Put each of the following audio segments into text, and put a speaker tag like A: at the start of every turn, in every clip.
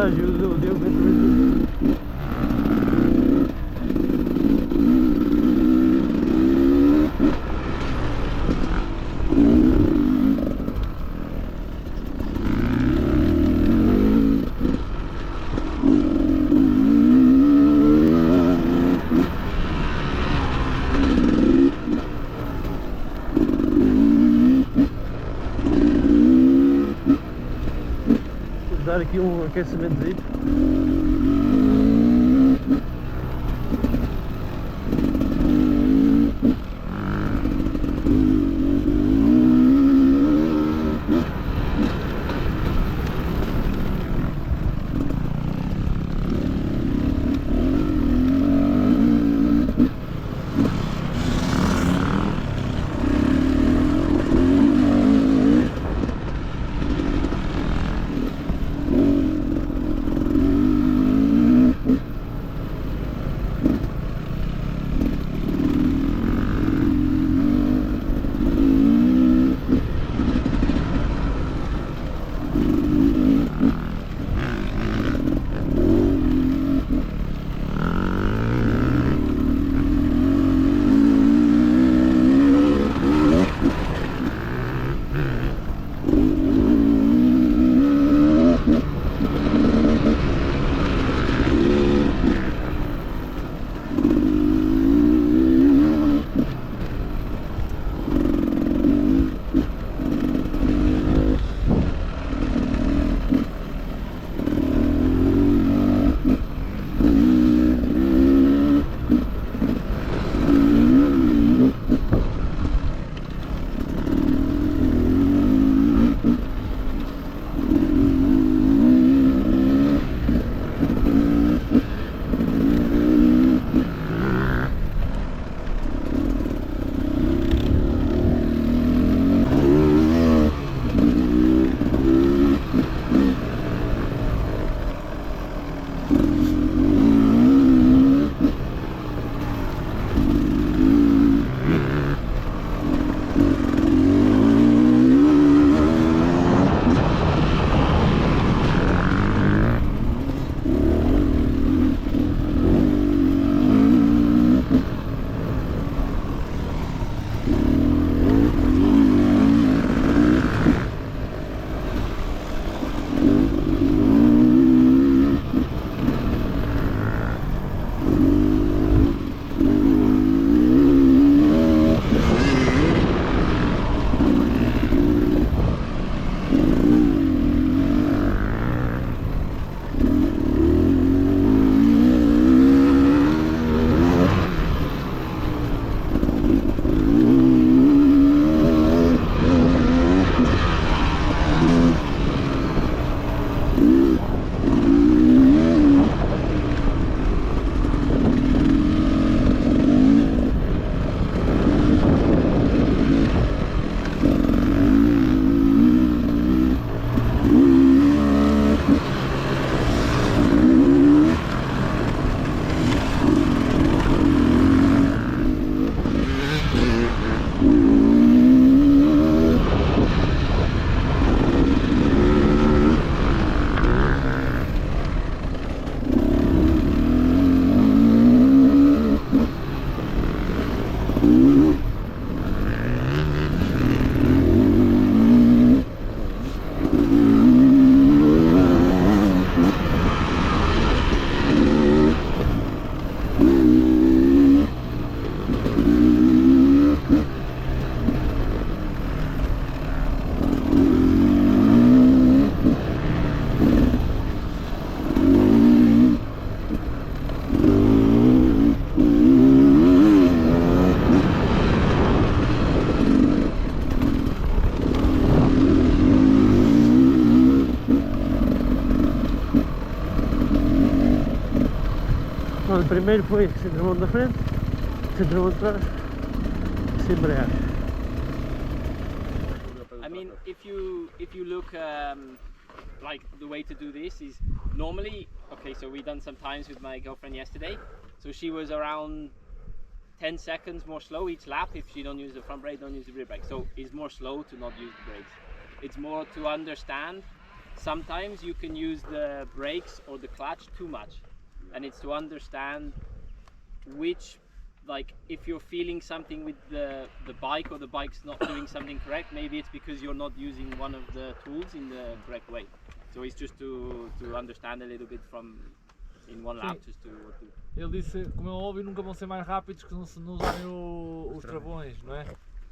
A: Estágio do Diogo Ventura. Dar aqui um aquecimento. Olha, primeiro foi centro da frente, centro de trás, embraiagem.
B: I mean, if you look like the way to do this is normally, okay, so we done some times with my girlfriend yesterday, so she was around 10 seconds more slow each lap. If she don't use the front brake, don't use the rear brake, so it's more slow to not use the brakes. It's more to understand sometimes you can use the brakes or the clutch too much, and it's to understand which, like if you're feeling something with the bike or the bike's not doing something correct, maybe it's because you're not using one of the tools in the correct way. So it's just to understand a little bit from in one lap, just to what to...
C: Ele disse, como é óbvio, nunca vão ser mais rápidos que se não usarem os travões, não é?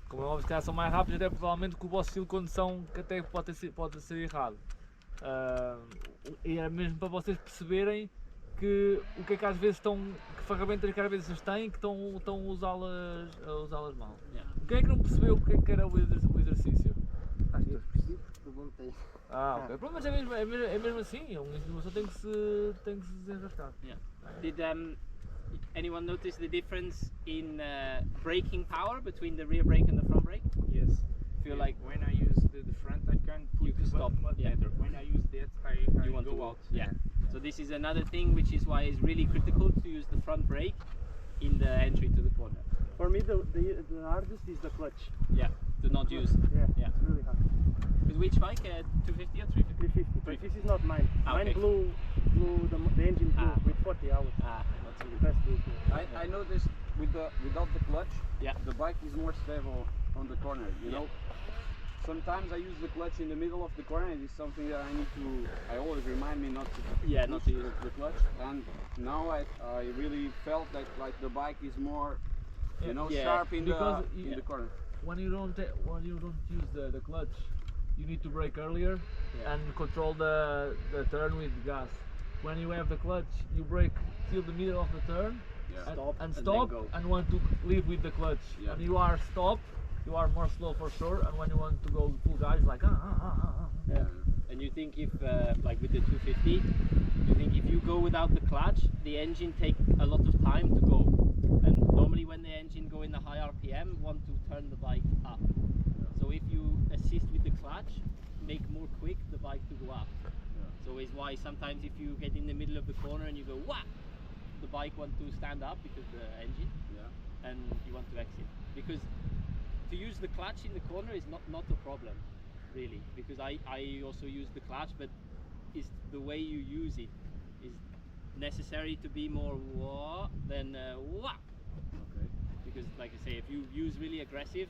C: Como é óbvio, que são mais rápidos, até provavelmente com o vosso estilo de condução, que até pode ser errado. E é mesmo para vocês perceberem que o que é que às vezes que ferramentas que às vezes têm que estão a usá-las mal.
B: Yeah.
C: Quem é que não percebeu o que é que era o exercício?
D: Acho que percebi porque perguntei.
C: Ok. Pronto, mas é mesmo assim, uma informação tem que se desenrascar.
B: Yeah. Did anyone notice the difference in braking power between the rear brake and the front brake?
E: Yes.
B: Feel like
E: when I use the front, I can put
B: you can
E: the
B: stop.
E: button
B: Yeah.
E: better. When I use that, I
B: you want
E: go
B: to
E: out.
B: Yeah. So this is another thing which is why it's really critical to use the front brake in the entry to the corner.
A: For me, the hardest is the clutch.
B: Yeah. Do not use.
A: Yeah,
B: Yeah.
A: it's really hard.
B: With which bike? 250 or 350?
A: 350, but this is not mine.
B: Ah,
A: Mine
B: okay.
A: blew the engine blue
B: Ah.
A: with 40 hours.
B: Ah, not so good.
A: Best vehicle.
D: I noticed without the clutch,
B: Yeah.
D: the bike is more stable on the corner. You know, sometimes I use the clutch in the middle of the corner, and it's something that I always remind me not to.
B: Yeah, not to
D: push
B: use the clutch.
D: And now I really felt that like the bike is more, you know,
B: Yeah,
D: sharp in
C: because
D: the corner.
C: When you don't use the clutch, you need to brake earlier and control the turn with gas. When you have the clutch, you brake till the middle of the turn
D: Yeah.
C: and
B: then
C: stop
B: go.
C: and want to leave with the clutch.
D: Yeah.
C: When you are stopped, you are more slow for sure, and when you want to go full gas, like
D: Yeah.
B: And you think if, like with the 250, you think if you go without the clutch, the engine takes a lot of time to go. And normally when the engine go in the high RPM, want to turn the bike up. So if you assist with the clutch, make more quick the bike to go up. So it's why sometimes if you get in the middle of the corner and you go wah, the bike want to stand up because the engine, and you want to exit. Because to use the clutch in the corner is not a problem, really. Because I also use the clutch, but it's the way you use it is necessary to be more wah than wah.
D: Okay.
B: Because like I say, if you use really aggressive,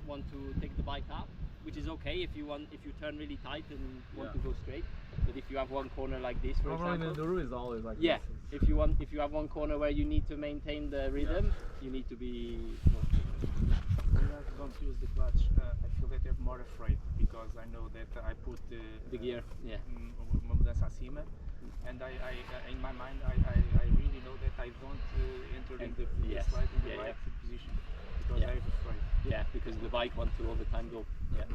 B: want to take the bike up, which is okay if you turn really tight and want to go straight. But if you have one corner like this, for
C: normally the
B: example,
C: enduro is always like
B: yeah,
C: this.
B: if you have one corner where you need to maintain the rhythm, you need to be more.
E: When I don't use the clutch, I feel that I'm more afraid because I know that I put
B: The gear, yeah.
E: uma mudança acima, and I in my mind I really know that I don't enter in the
B: yes,
E: slide in the
B: yeah,
E: right position because
B: Yeah.
E: I'm afraid.
B: Yeah, because the bike wants to all the time go. Yeah.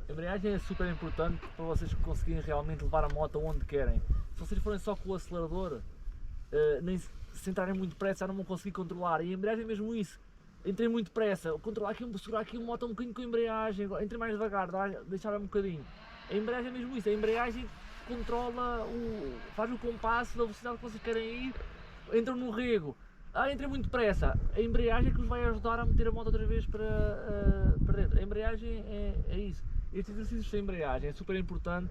C: A embreagem é super importante para vocês conseguirem realmente levar a moto aonde querem. Se vocês forem só com o acelerador, nem se entrarem muito depressa, já não vão conseguir controlar. E a embreagem é mesmo isso. Entrei muito depressa, controlar aqui, segurar aqui a moto um bocadinho com a embreagem, entrei mais devagar, deixar um bocadinho. A embreagem é mesmo isso, a embreagem controla, faz o compasso da velocidade que vocês querem ir, entram no rego. Entrei muito depressa, a embreagem é que vos vai ajudar a meter a moto outra vez para dentro. A embreagem é isso. Estes exercícios sem embreagem é super importante,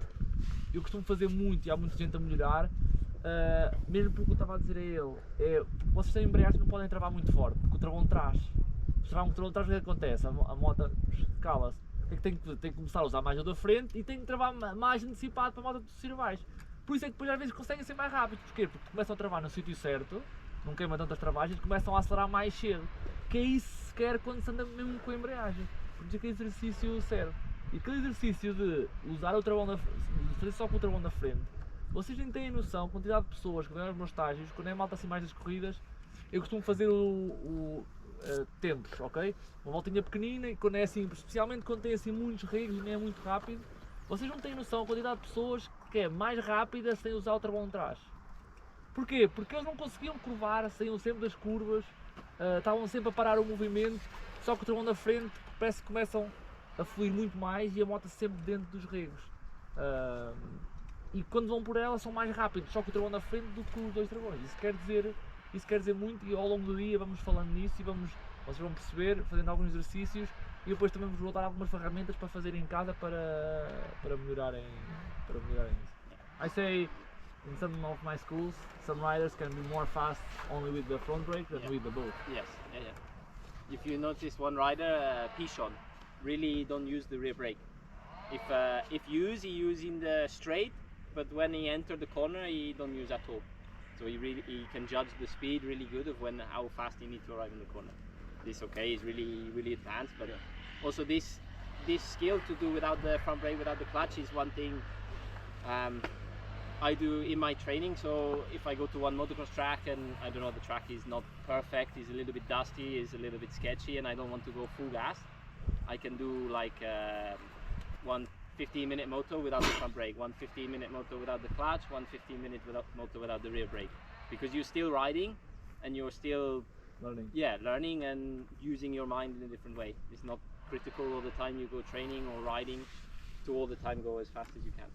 C: eu costumo fazer muito e há muita gente a melhorar, mesmo porque eu estava a dizer a ele, vocês sem embreagem não podem travar muito forte, porque o travão de trás, se travar um travão de trás, o que acontece? A moto cala-se, tem que começar a usar mais a da frente e tem que travar mais antecipado para a moto subir abaixo. Por isso é que depois às vezes conseguem ser mais rápidos, porquê? Porque começam a travar no sítio certo, não queimam tantas travagens, começam a acelerar mais cedo, que é isso que se quer quando se anda mesmo com a embreagem, porque aquele exercício serve. E aquele exercício de usar o travão de fazer só com o travão da frente, vocês nem têm noção, a quantidade de pessoas que vêm aos meus estágios, quando é malta assim mais das corridas, eu costumo fazer tempos, ok? Uma voltinha pequenina e quando é assim, especialmente quando tem assim muitos regos e nem é muito rápido, vocês não têm noção a quantidade de pessoas que é mais rápida sem usar o travão de trás. Porquê? Porque eles não conseguiam curvar, saíam sempre das curvas, estavam sempre a parar o movimento, só que o travão da frente parece que começam a fluir muito mais e a moto sempre dentro dos regos. E quando vão por ela são mais rápidos, só que o travão na frente do que os dois travões. Isso quer dizer muito e ao longo do dia vamos falando nisso e vocês vão perceber, fazendo alguns exercícios e depois também vos vou dar algumas ferramentas para fazer em casa para melhorarem para melhorarem isso. I say in some of my schools, some riders can be more fast only with the front brake than with the both.
B: Yes, yeah. If you notice one rider, Pichon, really don't use the rear brake. If he use in the straight, but when he enter the corner, he don't use at all. So he can judge the speed really good of how fast he needs to arrive in the corner. This is really advanced, but also this skill to do without the front brake, without the clutch, is one thing I do in my training. So if I go to one motocross track and I don't know, the track is not perfect, is a little bit dusty, is a little bit sketchy, and I don't want to go full gas, I can do like one 15-minute moto without the front brake, one 15-minute moto without the clutch, one 15-minute moto without the rear brake, because you're still riding and you're still learning and using your mind in a different way. It's not critical all the time you go training or riding to all the time go as fast as you can.